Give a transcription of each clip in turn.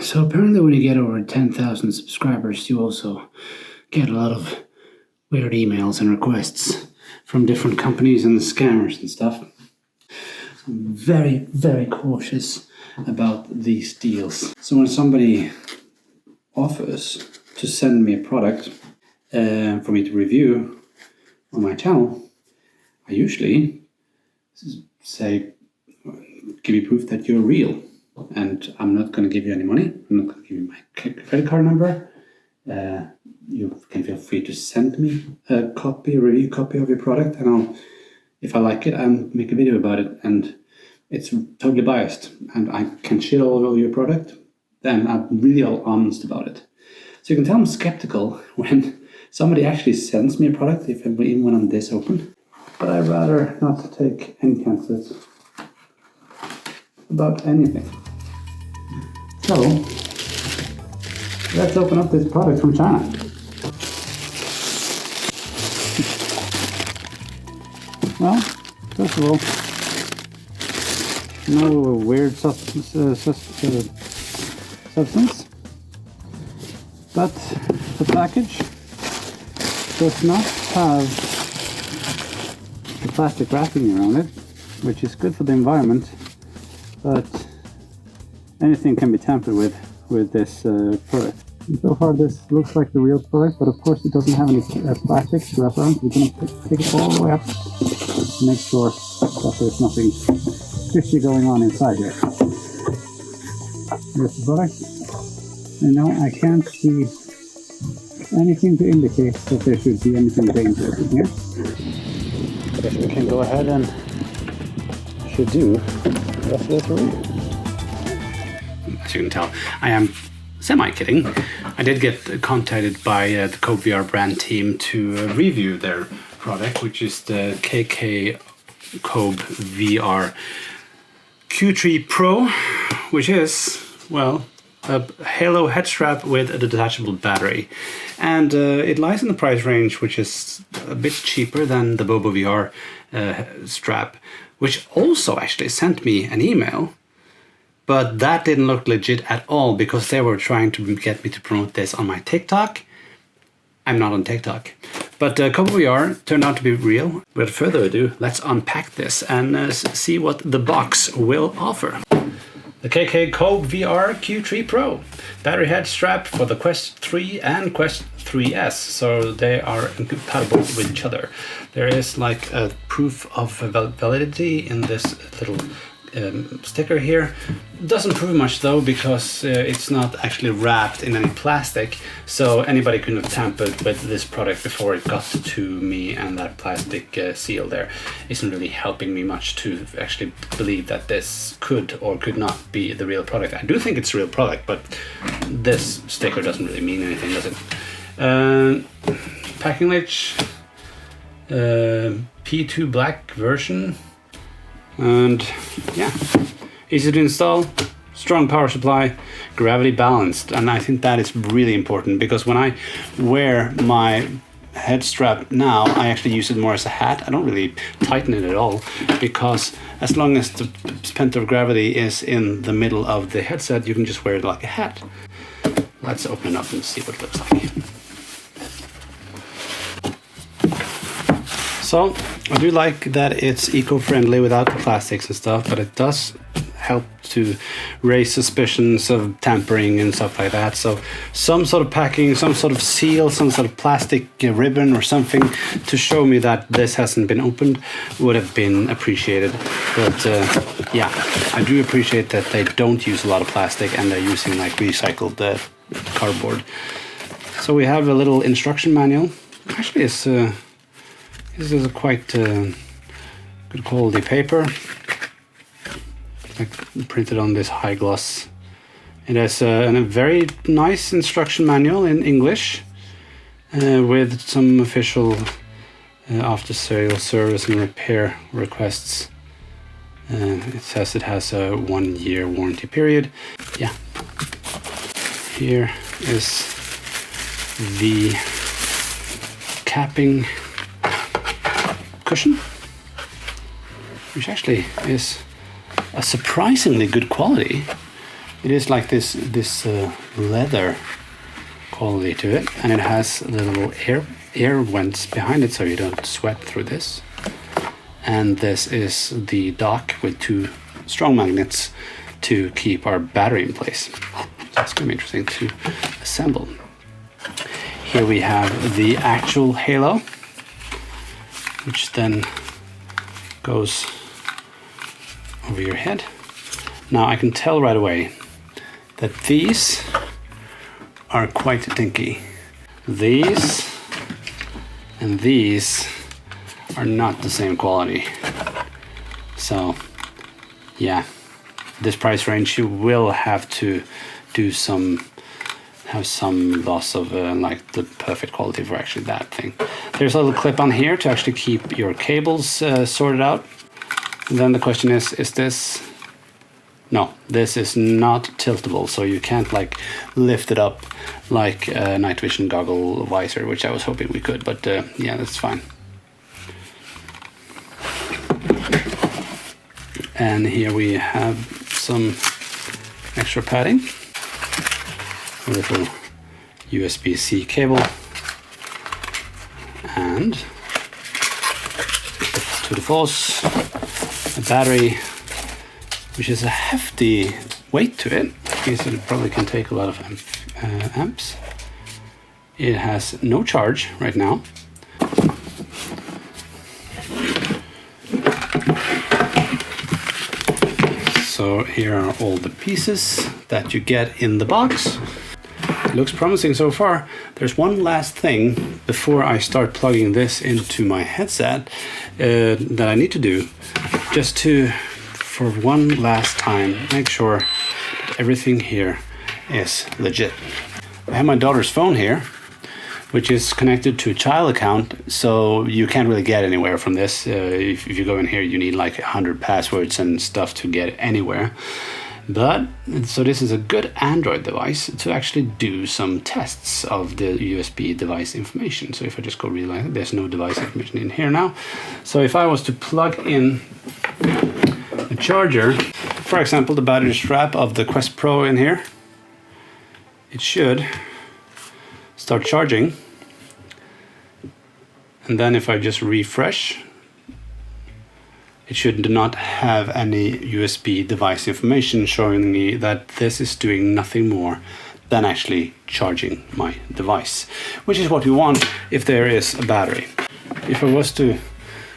So apparently when you get over 10,000 subscribers, you also get a lot of weird emails and requests from different companies and scammers and stuff. So I'm very, very cautious about these deals. So when somebody offers to send me a product for me to review on my channel, I usually say, give me proof that you're real. And I'm not going to give you any money. I'm not going to give you my credit card number. You can feel free to send me a review copy of your product, and if I like it, I'll make a video about it. And it's totally biased, and I can shit all over your product. Then I'm really honest about it. So you can tell I'm skeptical when somebody actually sends me a product, even when I'm this open. But I'd rather not take any chances about anything. So, let's open up this product from China. Well, first of all, no weird substance, but the package does not have the plastic wrapping around it, which is good for the environment, but anything can be tampered with this product. And so far this looks like the real product, but of course it doesn't have any plastic to wrap around. We're going to take it all the way up to make sure that there's nothing fishy going on inside here. Here's the product. And now I can't see anything to indicate that there should be anything dangerous in here. I guess we can go ahead and should do the rest of this review. As you can tell, I am semi-kidding. I did get contacted by the KKCOBVR brand team to review their product, which is the KKCOBVR Q3 Pro, which is, well, a Halo head strap with a detachable battery. And it lies in the price range, which is a bit cheaper than the BoboVR strap, which also actually sent me an email. But that didn't look legit at all because they were trying to get me to promote this on my TikTok. I'm not on TikTok. But KKCOBVR turned out to be real. Without further ado, let's unpack this and see what the box will offer. The KKCOBVR Q3 Pro. Battery head strap for the Quest 3 and Quest 3S. So they are compatible with each other. There is like a proof of validity in this little sticker here. Doesn't prove much though, because it's not actually wrapped in any plastic, so anybody could have tampered with this product before it got to me, and that plastic seal there isn't really helping me much to actually believe that this could or could not be the real product. I do think it's a real product, but this sticker doesn't really mean anything, does it? Packing latch, P2 black version. And yeah, easy to install, strong power supply, gravity balanced. And I think that is really important, because when I wear my head strap now, I actually use it more as a hat. I don't really tighten it at all, because as long as the center of gravity is in the middle of the headset, you can just wear it like a hat. Let's open it up and see what it looks like. So I do like that it's eco-friendly without the plastics and stuff, but it does help to raise suspicions of tampering and stuff like that. So some sort of packing, some sort of seal, some sort of plastic ribbon or something to show me that this hasn't been opened would have been appreciated. But yeah, I do appreciate that they don't use a lot of plastic and they're using like recycled cardboard. So we have a little instruction manual. Actually, this is a quite good quality paper, like printed on this high gloss. It has a very nice instruction manual in English with some official after sale service and repair requests. It says it has a 1-year warranty period. Yeah. Here is the capping cushion. which actually is a surprisingly good quality. It is like this leather quality to it, and it has the little air vents behind it so you don't sweat through this. And this is the dock with 2 strong magnets to keep our battery in place. So it's going to be interesting to assemble. Here we have the actual halo, which then goes over your head. Now I can tell right away that these are quite dinky. These and these are not the same quality. So yeah, this price range you will have to have some loss of like the perfect quality for actually that thing. There's a little clip on here to actually keep your cables sorted out. And then the question is this? No, this is not tiltable, so you can't like lift it up like a night vision goggle visor, which I was hoping we could, but yeah, that's fine. And here we have some extra padding, a little USB-C cable, and to the force, a battery, which is a hefty weight to it. I guess it probably can take a lot of amps. It has no charge right now. So here are all the pieces that you get in the box. It looks promising so far. There's one last thing before I start plugging this into my headset that I need to do, just to, for one last time, make sure that everything here is legit. I have my daughter's phone here, which is connected to a child account, so you can't really get anywhere from this. If you go in here, you need like 100 passwords and stuff to get anywhere. But, so this is a good Android device to actually do some tests of the USB device information. So if I just go realize there's no device information in here now. So if I was to plug in a charger, for example, the battery strap of the Quest Pro in here, it should start charging. And then if I just refresh, it should not have any USB device information showing me that this is doing nothing more than actually charging my device, which is what we want if there is a battery. If I was to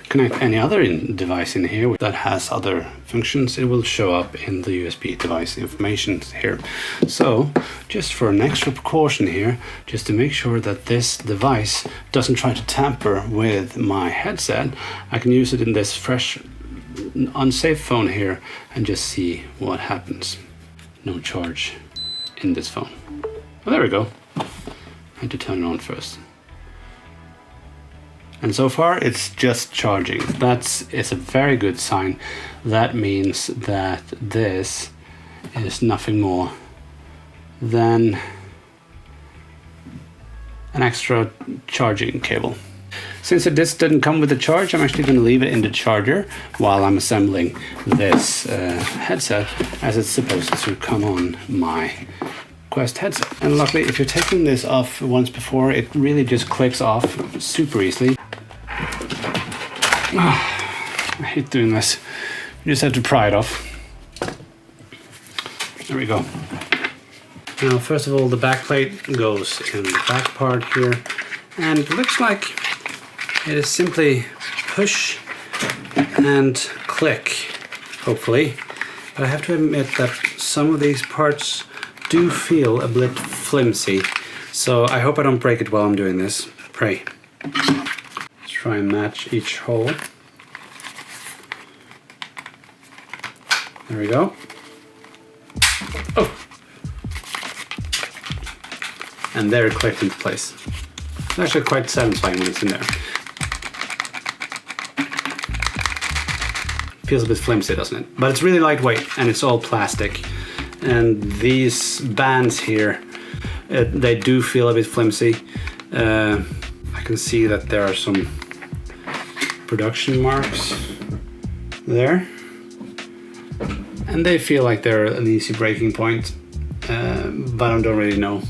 connect any other device in here that has other functions, it will show up in the USB device information here. So just for an extra precaution here, just to make sure that this device doesn't try to tamper with my headset, I can use it in this fresh unsafe phone here and just see what happens. No charge in this phone. Oh, there we go. I had to turn it on first. And so far it's just charging. It's a very good sign. That means that this is nothing more than an extra charging cable. Since this didn't come with a charge, I'm actually going to leave it in the charger while I'm assembling this headset, as it's supposed to come on my Quest headset. And luckily, if you're taking this off once before, it really just clicks off super easily. I hate doing this. You just have to pry it off. There we go. Now, first of all, the back plate goes in the back part here, and it looks like it is simply push and click, hopefully. But I have to admit that some of these parts do feel a bit flimsy, so I hope I don't break it while I'm doing this. Pray. Let's try and match each hole. There we go. Oh! And there it clicked into place. It's actually quite satisfying when it's in there. Feels a bit flimsy, doesn't it? But it's really lightweight and it's all plastic. And these bands here, they do feel a bit flimsy. I can see that there are some production marks there. And they feel like they're an easy breaking point, but I don't really know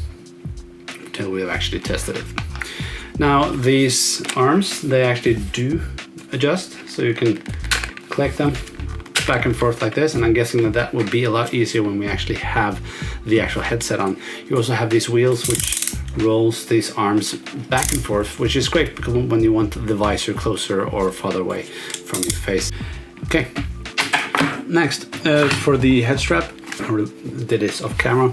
until we've actually tested it. Now these arms, they actually do adjust, so you can collect them back and forth like this, and I'm guessing that that would be a lot easier when we actually have the actual headset on. You also have these wheels which rolls these arms back and forth, which is great because when you want the visor closer or farther away from your face. Okay, next for the head strap, I did this off camera.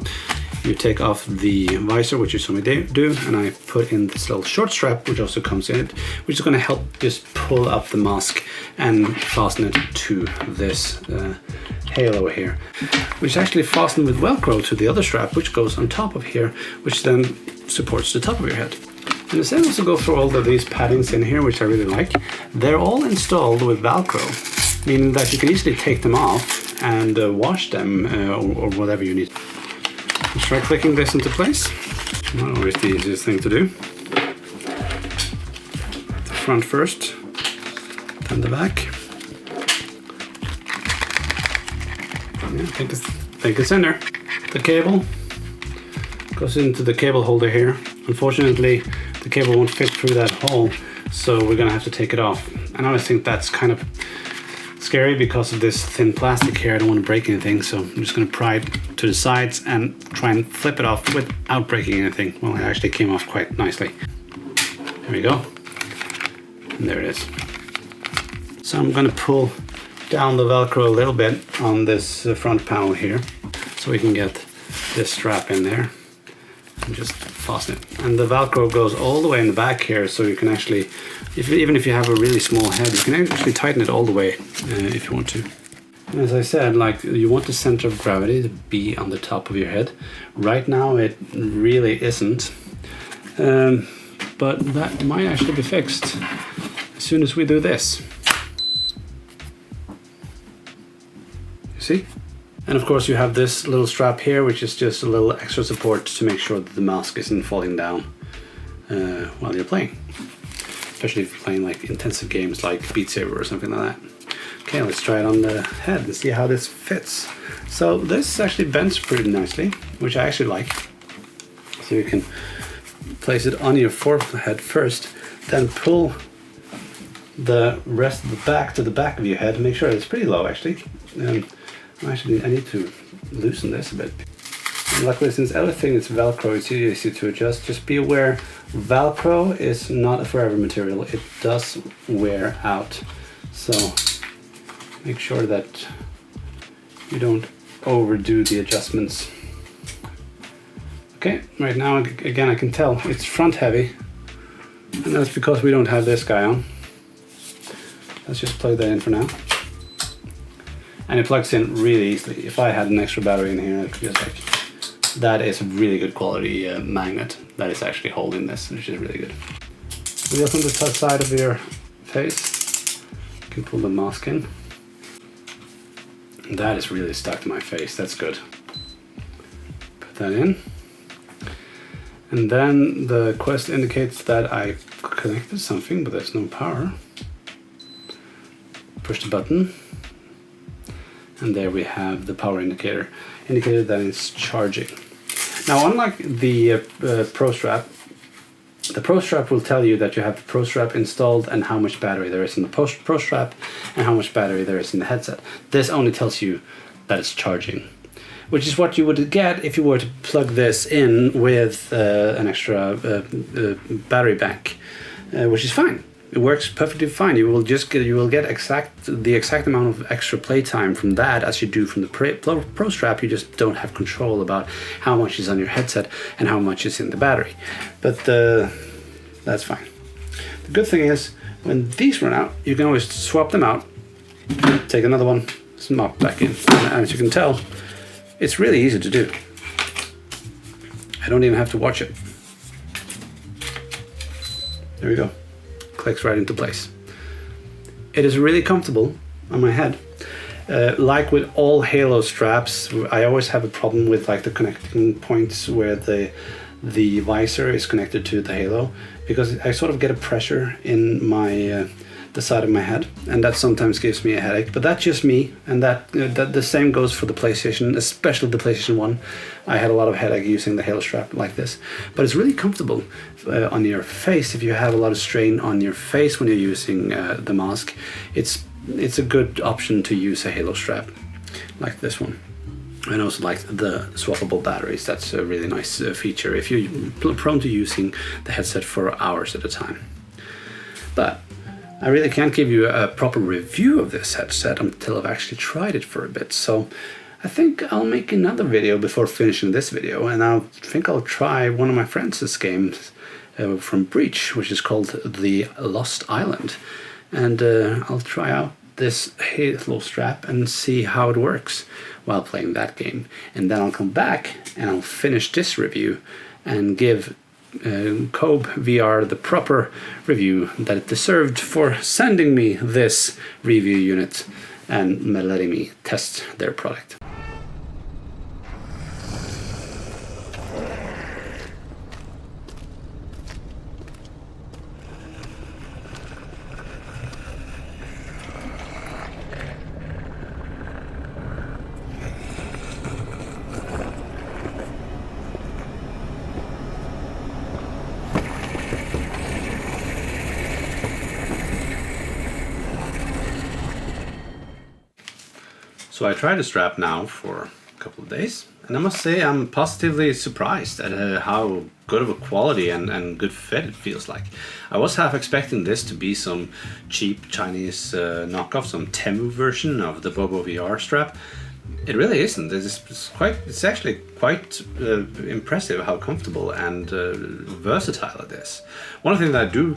You take off the visor, which you saw me do, and I put in this little short strap, which also comes in it, which is going to help just pull up the mask and fasten it to this halo here, which is actually fastened with Velcro to the other strap, which goes on top of here, which then supports the top of your head. And instead also go through all of these paddings in here, which I really like. They're all installed with Velcro, meaning that you can easily take them off and wash them or whatever you need. Let's try clicking this into place. Not always the easiest thing to do. The front first, then the back. Yeah, I think it's in there. The cable goes into the cable holder here. Unfortunately, the cable won't fit through that hole, so we're gonna have to take it off. And I always think that's kind of scary because of this thin plastic here. I don't want to break anything, so I'm just going to pry it to the sides and try and flip it off without breaking anything. Well, it actually came off quite nicely. There we go. And there it is. So I'm going to pull down the Velcro a little bit on this front panel here, so we can get this strap in there and just fasten it. And the Velcro goes all the way in the back here, so you can actually, even if you have a really small head, you can actually tighten it all the way if you want to. And as I said, like, you want the center of gravity to be on the top of your head. Right now it really isn't, but that might actually be fixed as soon as we do this. You see? And of course you have this little strap here, which is just a little extra support to make sure that the mask isn't falling down while you're playing. Especially if you're playing like intensive games like Beat Saber or something like that. Okay, let's try it on the head and see how this fits. So this actually bends pretty nicely, which I actually like. So you can place it on your forehead first, then pull the rest of the back to the back of your head. Make sure it's pretty low actually. Actually, I need to loosen this a bit. And luckily, since everything is Velcro, it's easy to adjust. Just be aware, Velcro is not a forever material. It does wear out. So make sure that you don't overdo the adjustments. Okay, right now, again, I can tell it's front heavy. And that's because we don't have this guy on. Let's just plug that in for now. And it plugs in really easily. If I had an extra battery in here, I could just like, that is a really good quality magnet that is actually holding this, which is really good. Wheels on the top side of your face. You can pull the mask in. And that is really stuck to my face, that's good. Put that in. And then the quest indicates that I connected something, but there's no power. Push the button. And there we have the power indicator that it's charging. Now, unlike the Pro Strap, the Pro Strap will tell you that you have the Pro Strap installed and how much battery there is in the Pro Strap and how much battery there is in the headset. This only tells you that it's charging, which is what you would get if you were to plug this in with an extra battery bank, which is fine. It works perfectly fine. You will get the exact amount of extra playtime from that as you do from the Pro Strap. You just don't have control about how much is on your headset and how much is in the battery. But that's fine. The good thing is, when these run out, you can always swap them out, take another one, snap back in. And as you can tell, it's really easy to do. I don't even have to watch it. There we go. Clicks right into place. It is really comfortable on my head. Like with all Halo straps, I always have a problem with like the connecting points where the visor is connected to the Halo, because I sort of get a pressure in my the side of my head, and that sometimes gives me a headache. But that's just me, and that the same goes for the PlayStation, especially the PlayStation 1. I had a lot of headache using the Halo strap like this, but it's really comfortable on your face. If you have a lot of strain on your face when you're using the mask, it's a good option to use a Halo strap like this one. And also like the swappable batteries. That's a really nice feature if you're prone to using the headset for hours at a time. But I really can't give you a proper review of this headset until I've actually tried it for a bit. So I think I'll make another video before finishing this video, and I think I'll try one of my friends' games from Breach, which is called The Lost Island. And I'll try out this Halo strap and see how it works while playing that game. And then I'll come back and I'll finish this review and give KKCOBVR the proper review that it deserved for sending me this review unit and letting me test their product. So I tried the strap now for a couple of days, and I must say I'm positively surprised at how good of a quality and good fit it feels like. I was half expecting this to be some cheap Chinese knockoff, some Temu version of the Bobo VR strap. It really isn't. It's actually quite impressive how comfortable and versatile it is. One thing that I do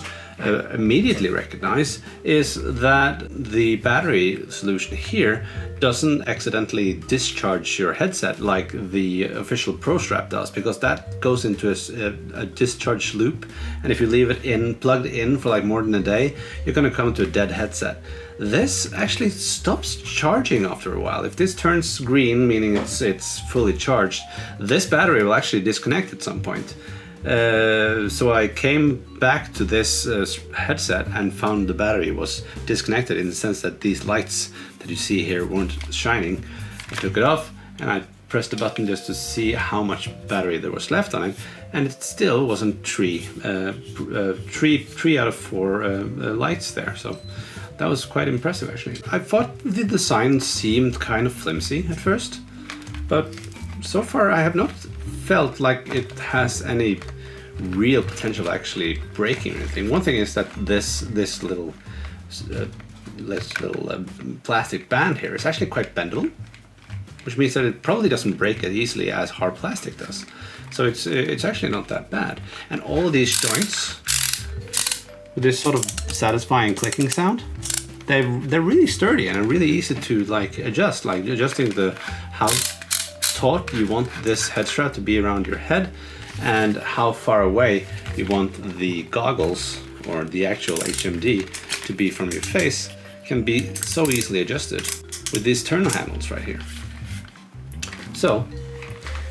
immediately recognize is that the battery solution here doesn't accidentally discharge your headset like the official Pro strap does, because that goes into a discharge loop, and if you leave it plugged in for like more than a day, you're going to come to a dead headset. This actually stops charging after a while. If this turns green, meaning it's fully charged, this battery will actually disconnect at some point. So I came back to this headset and found the battery was disconnected, in the sense that these lights that you see here weren't shining. I took it off and I pressed the button just to see how much battery there was left on it, and it still wasn't three out of 4 lights there. So that was quite impressive, actually. I thought the design seemed kind of flimsy at first, but so far I have not felt like it has any real potential of actually breaking anything. One thing is that this little plastic band here is actually quite bendable, which means that it probably doesn't break as easily as hard plastic does. So it's actually not that bad. And all of these joints, with this sort of satisfying clicking sound, they're really sturdy and really easy to like adjust, like adjusting how taut you want this head strap to be around your head and how far away you want the goggles or the actual HMD to be from your face can be so easily adjusted with these turn handles right here. So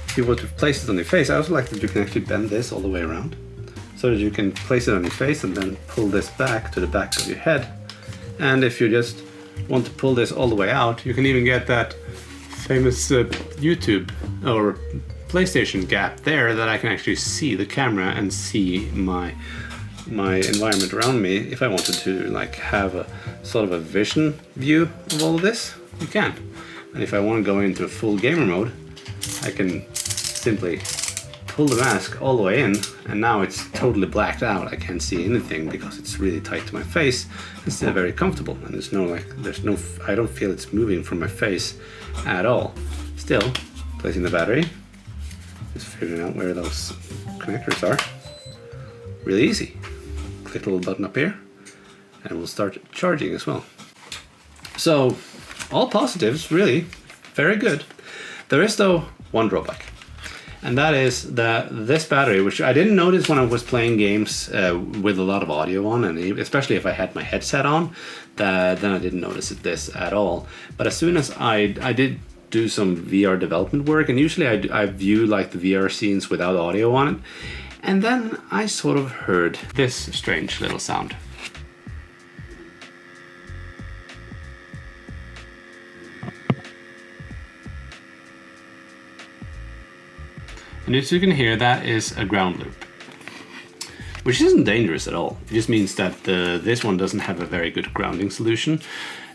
if you were to place it on your face, I also like that you can actually bend this all the way around so that you can place it on your face and then pull this back to the back of your head. And if you just want to pull this all the way out, you can even get that famous YouTube or PlayStation gap there, that I can actually see the camera and see my environment around me. If I wanted to like have a sort of a vision view of all of this, you can. And if I want to go into a full gamer mode, I can simply pull the mask all the way in, and now it's totally blacked out. I can't see anything because it's really tight to my face. It's still very comfortable, and I don't feel it's moving from my face at all. Still, placing the battery, just figuring out where those connectors are. Really easy. Click the little button up here, and we'll start charging as well. So, all positives, really, very good. There is though one drawback, and that is that this battery, which I didn't notice when I was playing games with a lot of audio on, and especially if I had my headset on, then I didn't notice this at all. But as soon as I did do some VR development work, and usually I view like the VR scenes without audio on it, and then I sort of heard this strange little sound. And as you can hear, that is a ground loop, which isn't dangerous at all. It just means that this one doesn't have a very good grounding solution,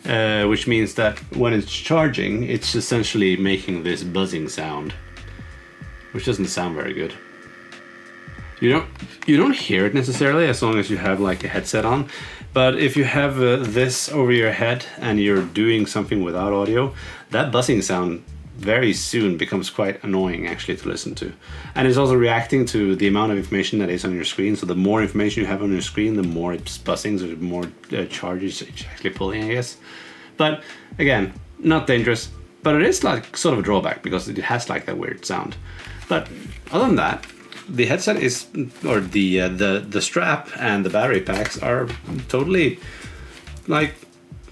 which means that when it's charging, it's essentially making this buzzing sound, which doesn't sound very good. You don't hear it necessarily as long as you have like a headset on, but if you have this over your head and you're doing something without audio, that buzzing sound very soon becomes quite annoying actually to listen to. And it's also reacting to the amount of information that is on your screen. So the more information you have on your screen, the more it's buzzing, so the more charges it's actually pulling, I guess. But again, not dangerous, but it is like sort of a drawback because it has like that weird sound. But other than that, the headset is, or the strap and the battery packs are totally like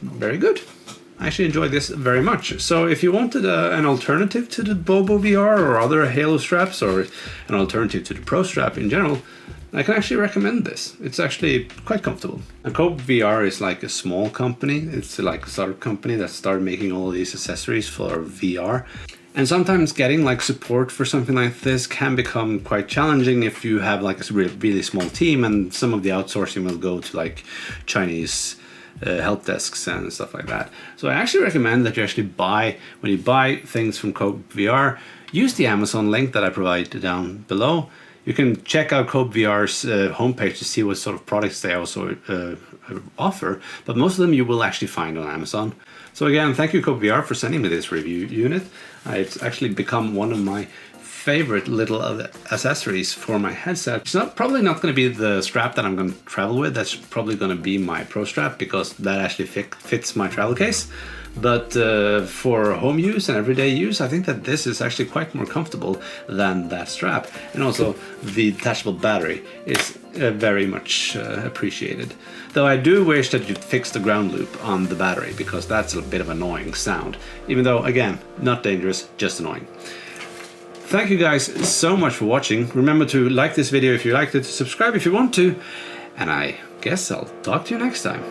very good. I actually enjoy this very much. So if you wanted an alternative to the KKCOBVR or other Halo straps, or an alternative to the Pro strap in general, I can actually recommend this. It's actually quite comfortable. And KKCOBVR is like a small company. It's like a startup company that started making all these accessories for VR. And sometimes getting like support for something like this can become quite challenging if you have like a really small team, and some of the outsourcing will go to like Chinese help desks and stuff like that. So I actually recommend that you actually when you buy things from KKCOBVR, use the Amazon link that I provide down below. You can check out KKCOBVR's homepage to see what sort of products they also offer, but most of them you will actually find on Amazon. So again, thank you KKCOBVR for sending me this review unit. It's actually become one of my favorite little accessories for my headset. It's probably not going to be the strap that I'm going to travel with. That's probably going to be my Pro strap, because that actually fits my travel case. But for home use and everyday use, I think that this is actually quite more comfortable than that strap. And also the detachable battery is very much appreciated. Though I do wish that you'd fix the ground loop on the battery, because that's a bit of an annoying sound. Even though, again, not dangerous, just annoying. Thank you guys so much for watching. Remember to like this video if you liked it, subscribe if you want to, and I guess I'll talk to you next time.